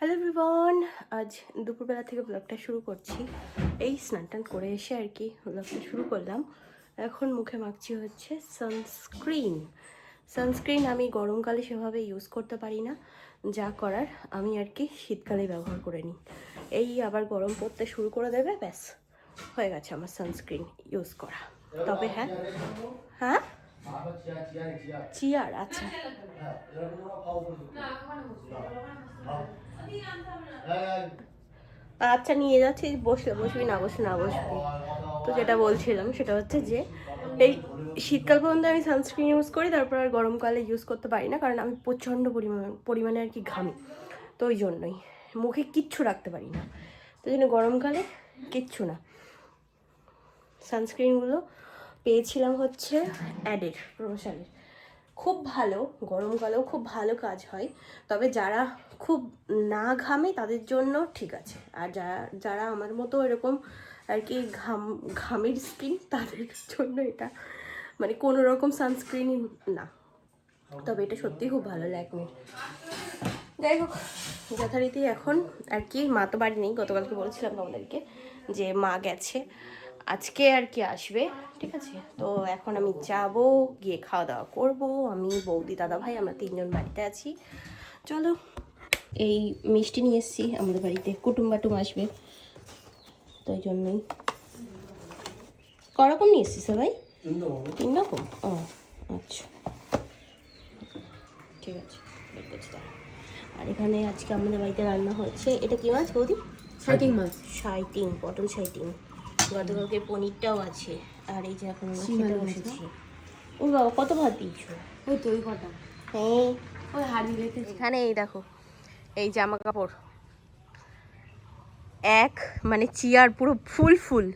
Hello everyone, আজ দুপুরবেলা থেকে ব্লগটা শুরু করছি। এই স্নান টান করে এসে আর কি ব্লগটা শুরু করলাম। এখন মুখে মাখছি হচ্ছে সানস্ক্রিন আমি গরমকালে সেভাবে ইউজ করতে পারি না, যা করার আমি আর কি শীতকালে ব্যবহার করে নিই। এই আবার গরম পড়তে শুরু করে দেবে, ব্যাস হয়ে গেছে আমার সানস্ক্রিন ইউজ করা। তবে হ্যাঁ হ্যাঁ চিয়ার আচ্ছা আচ্ছা নিয়ে যাচ্ছি, বসলে বসবি, না বসলে না বসবি। তো যেটা বলছিলাম সেটা হচ্ছে যে এই শীতকাল পর্যন্ত আমি সানস্ক্রিন ইউজ করি, তারপর আর গরমকালে ইউজ করতে পারি না, কারণ আমি প্রচণ্ড পরিমাণে আর কি ঘামি। তো ওই জন্যই মুখে কিচ্ছু রাখতে পারি না, তো জন্য গরমকালে কিচ্ছু না। সানস্ক্রিনগুলো পেয়েছিলাম হচ্ছে অ্যাডের, প্রমোশনের, খুব ভালো, গরমকালেও খুব ভালো কাজ হয়। তবে যারা খুব না ঘামে তাদের জন্য ঠিক আছে, আর যারা যারা আমার মতো এরকম আর কি ঘামের স্কিন, তাদের জন্য এটা মানে কোনো রকম সানস্ক্রিনই না। তবে এটা সত্যিই খুব ভালো ল্যাকমির। যাই হোক, যথারীতি এখন আর কি মা তো বাড়ি নেই, গতকালকে বলছিলাম তোমাদেরকে যে মা গেছে, আজকে আর কি আসবে, ঠিক আছে। তো এখন আমি যাব, গিয়ে খাওয়া দাওয়া করবো, আমি বৌদি দাদা ভাই আমরা তিনজন বাড়িতে আছি। চলো, এই মিষ্টি নিয়ে এসেছি, আমাদের বাড়িতে কুটুম বাটুম আসবে, তো ওই জন্যই। করকম নিয়ে এসেছি সবাই, 3 রকম। ও আচ্ছা, ঠিক আছে, বের করছি তাহলে। আর এখানে আজকে আমাদের বাড়িতে রান্না হচ্ছে, এটা কি মাছ বৌদি? শাইটিং মাছ, শাইটিং, পটল শাইটিং। গতকালকে পনিরটাও আছে। আর এই যে এখন আমরা খেতে বসেছি। ও বাবা, কত ভাত দিয়েছো? ওই তো ওই কটা, হ্যাঁ, ওই হাড়ি লেতে। এখানে এই দেখো, এই জামা কাপড় এক মানে চেয়ার পুরো ফুল ফুল,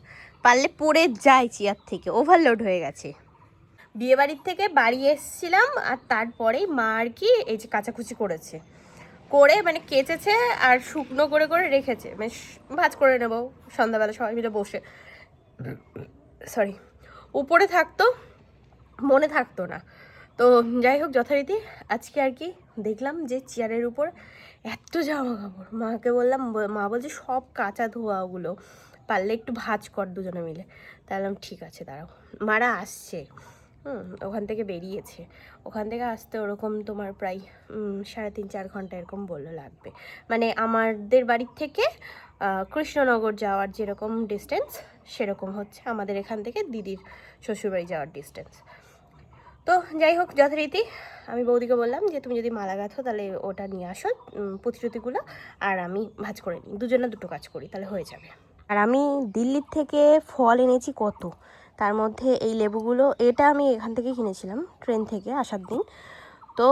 পারলে পড়ে যায় চেয়ার থেকে, ওভারলোড হয়ে গেছে। বিয়ে বাড়ির থেকে বাড়ি এসেছিলাম, আর তারপরেই মা আর কি এই যে কাচাকুচি করেছে, করে মানে কেচেছে আর শুকনো করে করে রেখেছে, মানে ভাজ করে নেব সন্ধ্যাবেলা সবাই মিলে বসে। সরি, উপরে থাকতো, মনে থাকতো না। তো যাই হোক, যথারীতি আজকে আর কি দেখলাম যে চেয়ারের উপর এত জামা কাপড়। মাকে বললাম, মা বলছে সব কাঁচা ধোয়া, ওগুলো পারলে একটু ভাঁজ কর দুজনে মিলে। তাহলে ঠিক আছে, দাঁড়াও, মারা আসছে। ওখান থেকে বেরিয়েছে, ওখান থেকে আসতে ওরকম তোমার প্রায় 3.5-4 ঘন্টা এরকম বললো লাগবে। মানে আমাদের বাড়ির থেকে কৃষ্ণনগর যাওয়ার যেরকম ডিস্টেন্স, সেরকম হচ্ছে আমাদের এখান থেকে দিদির শ্বশুরবাড়ি যাওয়ার ডিস্টেন্স। তো যাই হোক, যথারীতি আমি বৌদিকে বললাম যে তুমি যদি মালা গাঁথো তাহলে ওটা নিয়ে আসো, পুঁথিটুতিগুলো, আর আমি ভাঁজ করে নিই, দুজনে দুটো কাজ করি, তাহলে হয়ে যাবে। আর আমি দিল্লির থেকে ফল এনেছি কত, তার মধ্যে এই লেবুগুলো, এটা আমি এখান থেকে কিনেছিলাম ট্রেন থেকে আসার দিন। তো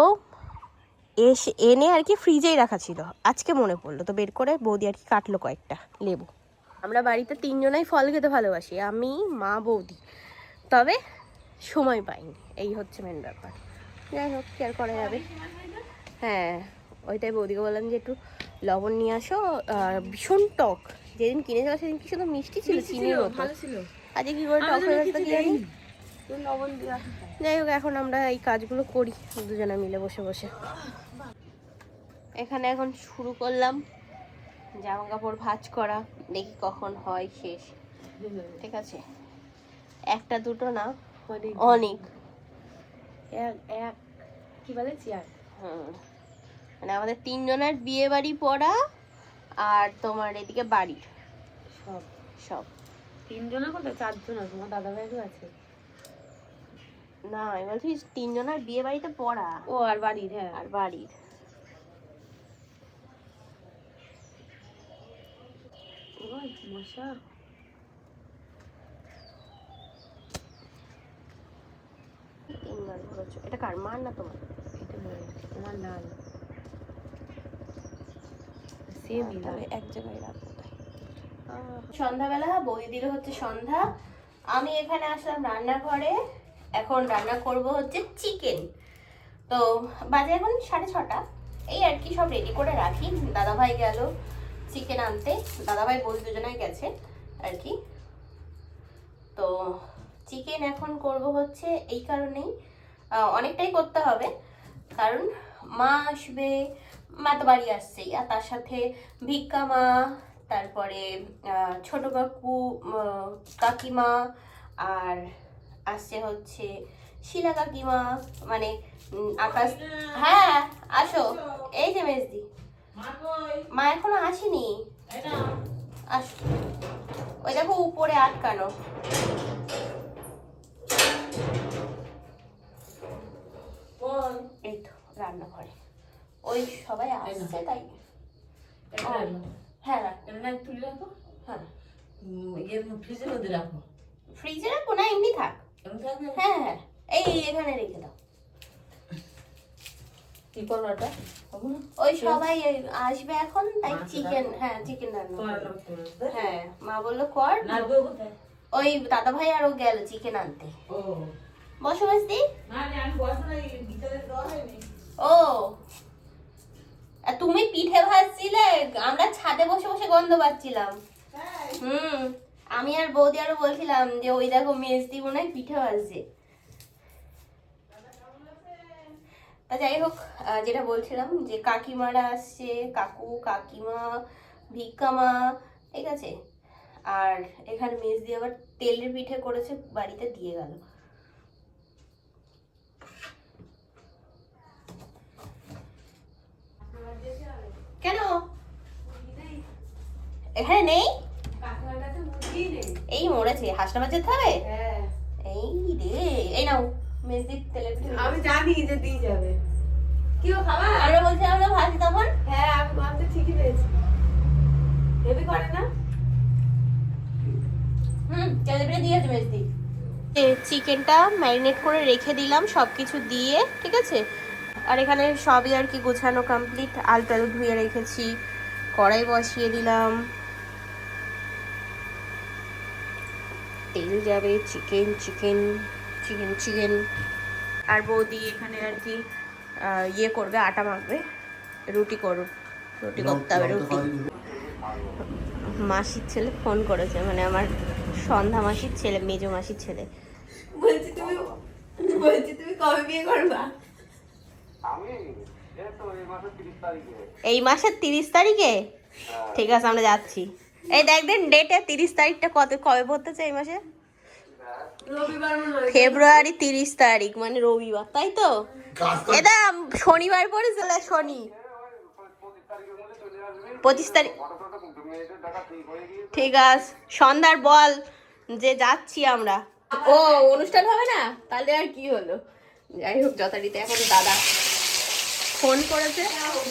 এনে আর কি ফ্রিজেই রাখা ছিল, আজকে মনে পড়লো তো বের করে বৌদি আর কি কাটলো কয়েকটা লেবু। আমরা বাড়িতে তিনজনাই ফল খেতে ভালোবাসি, আমি, মা, বৌদি, তবে সময় পাইনি, এই হচ্ছে মেন ব্যাপার। যাই হোক, কি আর করা যাবে। হ্যাঁ, ওইটাই বৌদিকে বললাম যে একটু লবণ নিয়ে আসো, আর ভীষণ টক, যেদিন কিনেছিল সেদিন কি শুধু মিষ্টি ছিল, চিনির মতো। আজকে কি করে টক হয়ে গেছে কি জানি। যাই হোক, এখন আমরা এই কাজগুলো করি দুজনে মিলে বসে বসে। এখানে এখন শুরু করলাম জামা কাপড় ভাঁজ করা, দেখি কখন হয় শেষ। ঠিক আছে, একটা দুটো না, অনেক। এক কি বলে চেয়ার। মানে আমাদের তিনজনের বিয়ে বাড়ি পড়া, আর তোমার এদিকে বাড়ির সব সব। তিনজনা কত, 4 জন, তোমার দাদা ভাইও আছে। না, আমি বলছি তিনজনের বিয়ে বাড়িতে পড়া। ও আর বাড়ির, হ্যাঁ আর বাড়ির। ওই মশা। তিনবার ধরেছো, এটা কার, মার না তোমার? এটা মায়ের, তোমার লাল সেম তাহলে এক জায়গায় রাখবো। সন্ধ্যাবেলা বই দিল হচ্ছে সন্ধ্যা, আমি এখানে আসলাম রান্নাঘরে, এখন রান্না করব হচ্ছে চিকেন। তো বাজে এখন 6:30, এই আর কি সব রেডি করে রাখি। দাদাভাই গেল চিকেন আনতে, দাদাভাই বৌদি দুজনাই গেছে আর কি। তো চিকেন এখন করব হচ্ছে এই কারণেই, অনেকটাই করতে হবে, কারণ মা আসবে, মা তো বাড়ি আসছেই, আর তার সাথে ভিক্ষা মা, তারপরে ছোট কাকু, কাকিমা, আর আসছে হচ্ছে শিলা কাকিমা, মানে আকাশ। হ্যাঁ আসো, এই যে মেজদি, মা এখনো আসেনি, আসো। ওই দেখো উপরে আটকানো। এই তো রান্নাঘরে ওই সবাই আসছে তাই। হ্যাঁ হ্যাঁ, ফ্রিজে রাখবো না, এমনি থাক। হ্যাঁ হ্যাঁ, এই এখানে রেখে দাও। কি করবো এটা? ওই সবাই আসবে এখন, তাই চিকেন, হ্যাঁ চিকেন রান্না করবো। হ্যাঁ মা বললো কর, ওই দাদা ভাই আরো গেল চিকেন আনতে। বসো মেজদি। ও, আর তুমি পিঠে ভাজছিলে, আমরা ছাদে বসে বসে গন্ধ পাচ্ছিলাম। আমি আর বৌদি আরো বলছিলাম যে ওই দেখো মেজদি মনে হয় পিঠে ভাজছে। তা যাই হোক, যেটা বলছিলাম যে কাকিমারা আসছে, কাকু কাকিমা ভিক্ষামা, ঠিক আছে। আর এখানে মেজদি আবার তেলের পিঠে করেছে, বাড়িতে দিয়ে গেল। কেন এখানে নেই? এই মরেছে, হাঁসটা বাজাতে হবে। এই রে, এই নাও মেজদি তেলের পিঠে। আমি জানি যে দিয়ে যাবে। কি ও খাবার? আমরা বলছিলাম না ভাজি তখন। হ্যাঁ আমি ভাবতে ঠিকই পেয়েছি। হেভি করে না? তেলের পিঠে দিয়েছে মেজদি। চিকেনটা ম্যারিনেট করে রেখে দিলাম সব কিছু দিয়ে, ঠিক আছে। আর এখানে সবই আর কি গোছানো কমপ্লিট, আলু টালু ধুয়ে রেখেছি, কড়াই বসিয়ে দিলাম, তেল যাবে, চিকেন চিকেন চিকেন চিকেন। আর বৌদি এখানে আর কি ইয়ে করবে, আটা মাখবে, রুটি করবে, রুটি করতে হবে, রুটি। মাসির ছেলে ফোন করেছে, মানে আমার সন্ধ্যা মাসির ছেলে, মেজো মাসির ছেলে। বলছি তুমি কবে বিয়ে করবা? এই মাসের 30 তারিখে? ঠিক আছে আমরা যাচ্ছি। এই দেখ দিন ডেটে 30 তারিখটা কবে পড়তেছে এই মাসে? রবিবার মনে হয়। ফেব্রুয়ারি 30 তারিখ, মানে রবিবার, তাই তো? এটা শনিবার পরে চলে, শনি 25 তারিখ। ঠিক আছে, সন্ধ্যার বল যে যাচ্ছি আমরা। ও অনুষ্ঠান হবে না, তাহলে আর কি হলো। যাই হোক, যথারীতি এখন দাদা ফোন করেছে,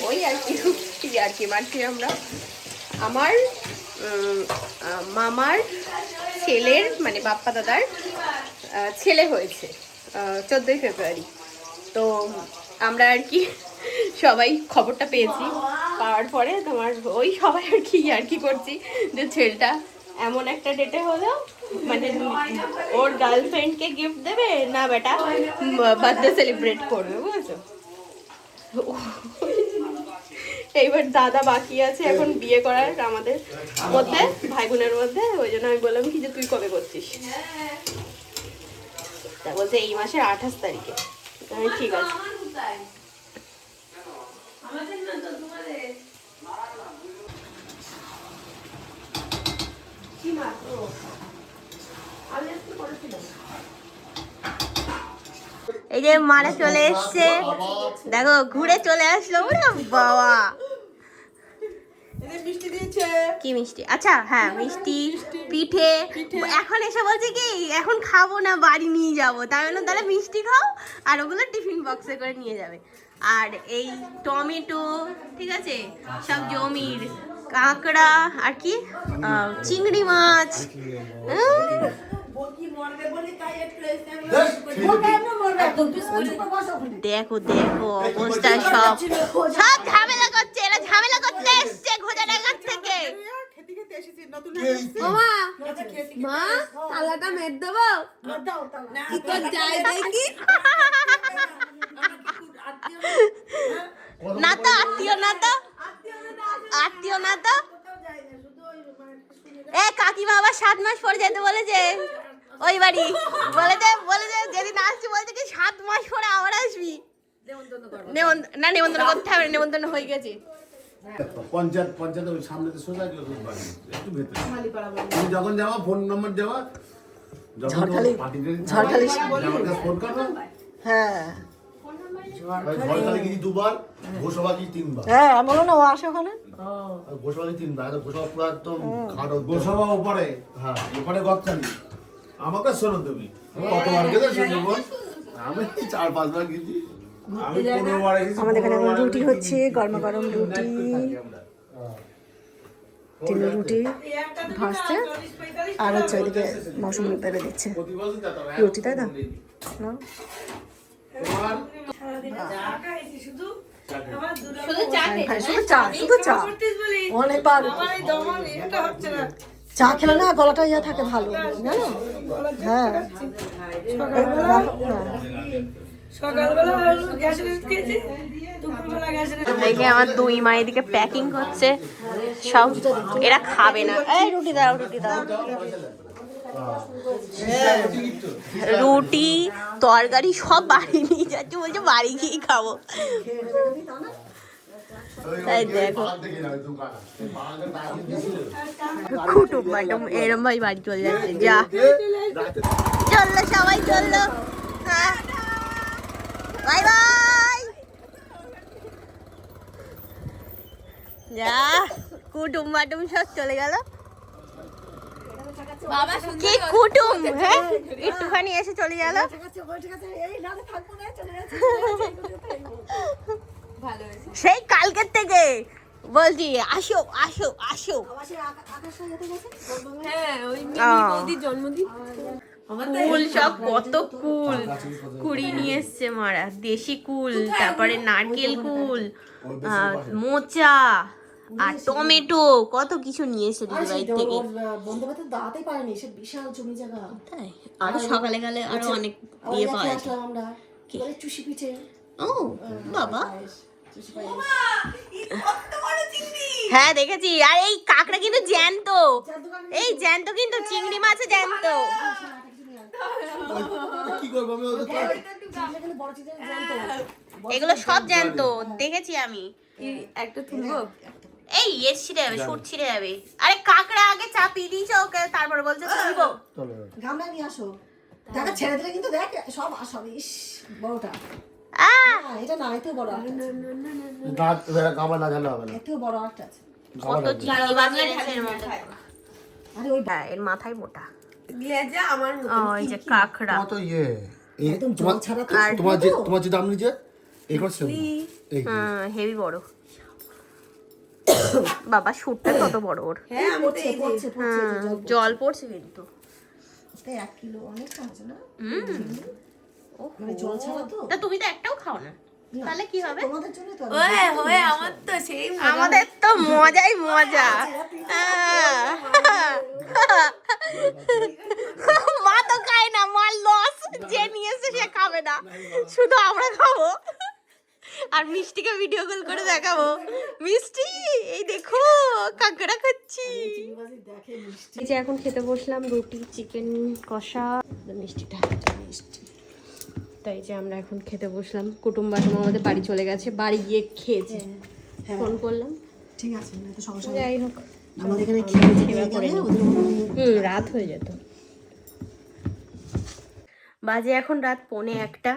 ওই আর কি মারছি আমরা। আমার মামার ছেলের, মানে বাপ্পা দাদার ছেলে হয়েছে 14ই ফেব্রুয়ারি। তো আমরা আর কি সবাই খবরটা পেয়েছি, পাওয়ার পরে তোমার ওই সবাই আর কি করছি যে ছেলেটা এমন একটা ডেটে হলো, মানে ওর গার্লফ্রেন্ডকে গিফট দেবে না বেটা বার্থডে সেলিব্রেট করবে, বুঝেছো। এইবার দাদা বাকি আছে এখন বিয়ে করার আমাদের মধ্যে, ভাই বোনের মধ্যে। ওই জন্য আমি বললাম কি যে তুই কবে করছিস, তা বলছে এই মাসের 28 তারিখে। ঠিক আছে। এই যে মারা চলে এসছে, দেখো ঘুরে চলে আসলো। ওরে বাবা, কি মিষ্টি! আচ্ছা হ্যাঁ, মিষ্টি পিঠে। এখন এসে বলছে কি এখন খাবো না, বাড়ি নিয়ে যাবো। তাই বললাম তাহলে মিষ্টি খাও, আর ওগুলো টিফিন বক্সে করে নিয়ে যাবে। আর এই টমেটো, ঠিক আছে, সব জমির কাঁকড়া, আর কি চিংড়ি মাছ। দেখো দেখো অবস্থা, সব সব ঝামেলা করছে, এরা ঝামেলা করতে এসছে ঘোড়াডাঙ্গার থেকে। মা তালাটা মেরে দেবো? কি তোর যাই দেখি? না তো আত্মীয়, না তো আত্মীয়, না তো। এ কাকিমা আবার 7 মাস পরে যেতে বলেছে ওই বাড়ি, বলেছে যেদিন আসছি বলছে কি 7 মাস পরে আবার আসবি। না নেমন্তন্ন করতে হবে না, নেমন্তন্ন হয়ে গেছে। পঞ্চায়েতের সামনে সোজা একটু ভেতরে তুমি যখন যাওয়া ফোন নম্বর দেওয়া ঝড়খালি ফোন করো। হ্যাঁ ঝড়খালি গিয়ে 2 বার, ঘোষবা গিয়ে 3 বার। হ্যাঁ আমি বললাম না ও আসে ওখানে ঘোষবা গিয়ে 3 বার, ঘোষবা পুরো একদম খাটো গোসবা উপরে, হ্যাঁ ওখানে গচ্ছানি আমাকে শোনো তুমি, কতবার গেছে শুনি বল। আমি 4-5 বার গেছি। আমি 15 বার এসেছি। আমাদের এখানে এখন রুটি হচ্ছে, গরমা গরম রুটি, 3 রুটি ভাজছে আর হচ্ছে ওইদিকে মৌসুমি পেরে দিচ্ছে রুটি, তাই না? নাও। হ্যাঁ, শুধু চা অনেকবার চা খেলে না গলাটা ইয়ে থাকে ভালো, জানো? হ্যাঁ দেখে আমার দুই মা এদিকে প্যাকিং করছে সব, এরা খাবে না। এই রুটি দাও, রুটি দাও। রুটি তরকারি সব বাড়ি নিয়ে যাচ্ছে, বলছে বাড়ি গিয়ে খাবো। তাই দেখো কুটুম বাটুম এরম ভাই বাড়ি চলে যাচ্ছে। যা চললো, সবাই চললো। হ্যাঁ বাই বাই। যা কুটুম বাটুম সব চলে গেল। কি কুটুম, হ্যাঁ একটুখানি এসে চলে গেল। সেই কালকের থেকে বলছি আসো আসো আসো। কুল সব কত কুল কুড়ি নিয়ে এসছে মারা, দেশি কুল, তারপরে নারকেল কুল, মোচা আর টমেটো, কত কিছু নিয়ে এসছে দিদি বাড়ি থেকে। বন্ধু বান্ধব দাঁড়াতেই পারেনি, সে বিশাল জমি জায়গা। তাই আরো সকালে গেলে আরো অনেক ইয়ে পাওয়া যায়। আমরা চুষি পিঠে, ও বাবা, হ্যাঁ দেখেছি। আর এই কাঁকড়া কিন্তু জ্যান্ত, এই জ্যান্ত কিন্তু চিংড়ি মাছ জ্যান্ত। কি করবো আমি এগুলো সব জ্যান্ত, দেখেছি আমি। একটা তুলবো? এই এর ছিঁড়ে যাবে, সুট ছিঁড়ে যাবে। আরে কাঁকড়া আগে চাপিয়ে দিয়েছো ওকে, তারপরে বলছে তুলবো। গামলা নিয়ে আসো, দেখা ছেড়ে দিলে কিন্তু দেখ সব আসবে। ইস বড়টা এটা না, এতেও বড় আমার না জানা হবে না। এতেও বড় একটা আছে। কত চিংড়ি মাছ এনেছে এর মধ্যে। আরে ওই হ্যাঁ এর মাথায় মোটা। আমার ওই যে কাঁকড়া, কত ইয়ে এই একদম জল ছাড়া তো। তোমার যে দাম নিচে এই করছে এই হেভি বড়। বাবা সুটটা কত বড় ওর। পড়ছে পড়ছে জল পড়ছে কিন্তু। 1 কিলো অনেক আছে না? ও মানে জল ছাড়া তো। তা তুমি তো একটাও খাও না, তাহলে কি হবে? তোমাদের জন্য তো ওয়ে আমার তো সেই আমাদের তো মজাই মজা। মা তো খায় না, মা লস, যে নিয়ে এসে সে খাবে না, শুধু আমরা খাবো। আর মিষ্টিকে ভিডিও কল করে দেখাবো, মিষ্টি এই দেখো কাঁকড়া খাচ্ছি। এই যে এখন খেতে বসলাম, রুটি, চিকেন কষা, মিষ্টিটা মিষ্টি। তাই যে আমরা এখন খেতে বসলাম। কুটুম বাটুম আমাদের বাড়ি চলে গেছে, বাড়ি গিয়ে খেয়েছে। ফোন করলাম, ঠিক আছে না তো সমস্যা। যাই হোক আমাদের এখানে খেয়ে করে রাত হয়ে যেত। বাজে এখন রাত 1:45।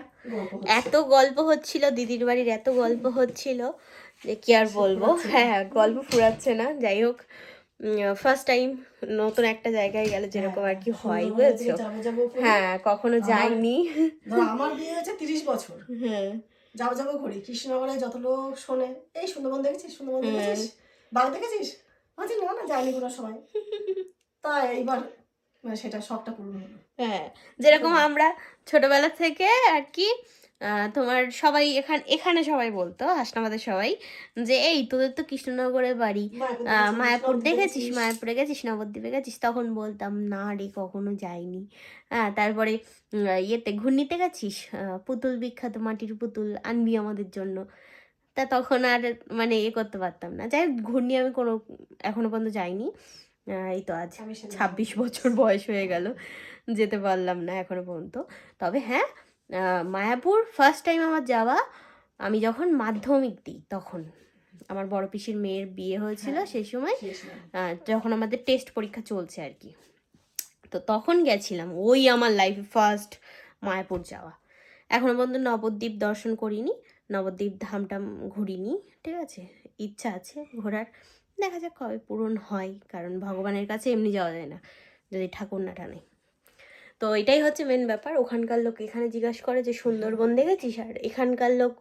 এত গল্প হচ্ছিল দিদির বাড়ির, এত গল্প হচ্ছিল যে কি আর বলবো। হ্যাঁ গল্প ফুরাচ্ছে না। যাই হোক ফার্স্ট টাইম নতুন একটা জায়গায় গেলে যেরকম আর কি হয়, বুঝেছো? হ্যাঁ কখনো যাইনি। আমার বিয়ে হয়েছে 30 বছর। হ্যাঁ যাবো করি কৃষ্ণনগরে, যত লোক শোনে এই সুন্দরবন দেখেছিস, সুন্দরবন দেখেছিস, বাঘ দেখেছিস, বলছি না যাইনি কোনো সময়। তাই এইবার মানে সেটা শখটা পূর্ণ হলো। হ্যাঁ যেরকম আমরা ছোটবেলা থেকে আর কি তোমার সবাই এখানে সবাই বলতো, হাসনাবাদের সবাই, যে এই তোদের তো কৃষ্ণনগরে বাড়ি, মায়াপুর দেখেছিস, মায়াপুরে গেছিস, নবদ্বীপে গেছিস? তখন বলতাম না রে কখনো যাইনি। হ্যাঁ তারপরে ইয়েতে ঘূর্ণিতে গেছিস, পুতুল বিখ্যাত মাটির পুতুল আনবি আমাদের জন্য। তা তখন আর মানে করতে পারতাম না। যাই হোক ঘূর্ণি আমি এখনো পর্যন্ত যাইনি। এই তো আজ 26 বছর বয়স হয়ে গেল, যেতে পারলাম না এখনো পর্যন্ত। তবে হ্যাঁ মায়াপুর ফার্স্ট টাইম আমার যাওয়া, আমি যখন মাধ্যমিক দিই তখন আমার বড় পিসির মেয়ের বিয়ে হয়েছিল সেই সময়, যখন আমাদের টেস্ট পরীক্ষা চলছে আর কি। তো তখন গেছিলাম, ওই আমার লাইফে ফার্স্ট মায়াপুর যাওয়া। এখনও পর্যন্ত নবদ্বীপ দর্শন করিনি, নবদ্বীপ ধামটাম ঘুরিনি, ঠিক আছে, ইচ্ছা আছে ঘোরার, দেখা যাক কবে পূরণ হয়, কারণ ভগবানের কাছে এমনি যাওয়া যায় না যদি ঠাকুর না টানে। তো এটাই হচ্ছে মেন ব্যাপার। ওখানকার লোক এখানে জিজ্ঞাসা করে যে সুন্দরবন দেখেছিস, আর এখানকার লোক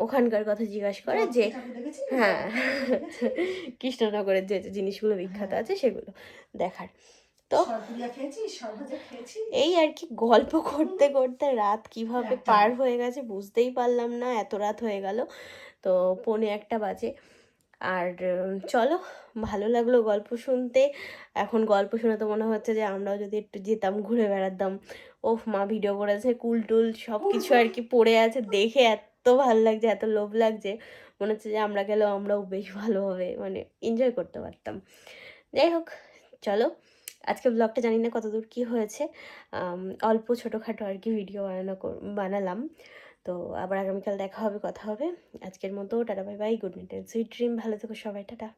ওখানকার কথা জিজ্ঞাসা করে যে হ্যাঁ কৃষ্ণনগরের যে যে জিনিসগুলো বিখ্যাত আছে সেগুলো দেখার। তো সরপুরিয়া খেয়েছিস, সরভাজা খেয়েছিস? এই আর কি, গল্প করতে করতে রাত কিভাবে পার হয়ে গেছে বুঝতেই পারলাম না, এত রাত হয়ে গেল। তো 1:45 বাজে। আর চলো, ভালো লাগলো গল্প শুনতে। এখন গল্প শুনে তো মনে হচ্ছে যে আমরাও যদি একটু যেতাম, ঘুরে বেড়াতাম। ওফ, মা ভিডিও করেছে, কুল টুল সব কিছু আর কি পড়ে আছে, দেখে এত ভালো লাগছে, এত লোভ লাগছে, মনে হচ্ছে যে আমরা গেলেও আমরাও বেশ ভালোভাবে মানে এনজয় করতে পারতাম। যাই হোক, চলো, আজকে ব্লগটা জানি না কতদূর কী হয়েছে, অল্প ছোটোখাটো আর কি ভিডিও বানালাম। তো আবার আগামীকাল দেখা হবে, কথা হবে। আজকের মতো tata, bye bye, good night, sweet dream, ভালো থেকো সবাই, টাটা।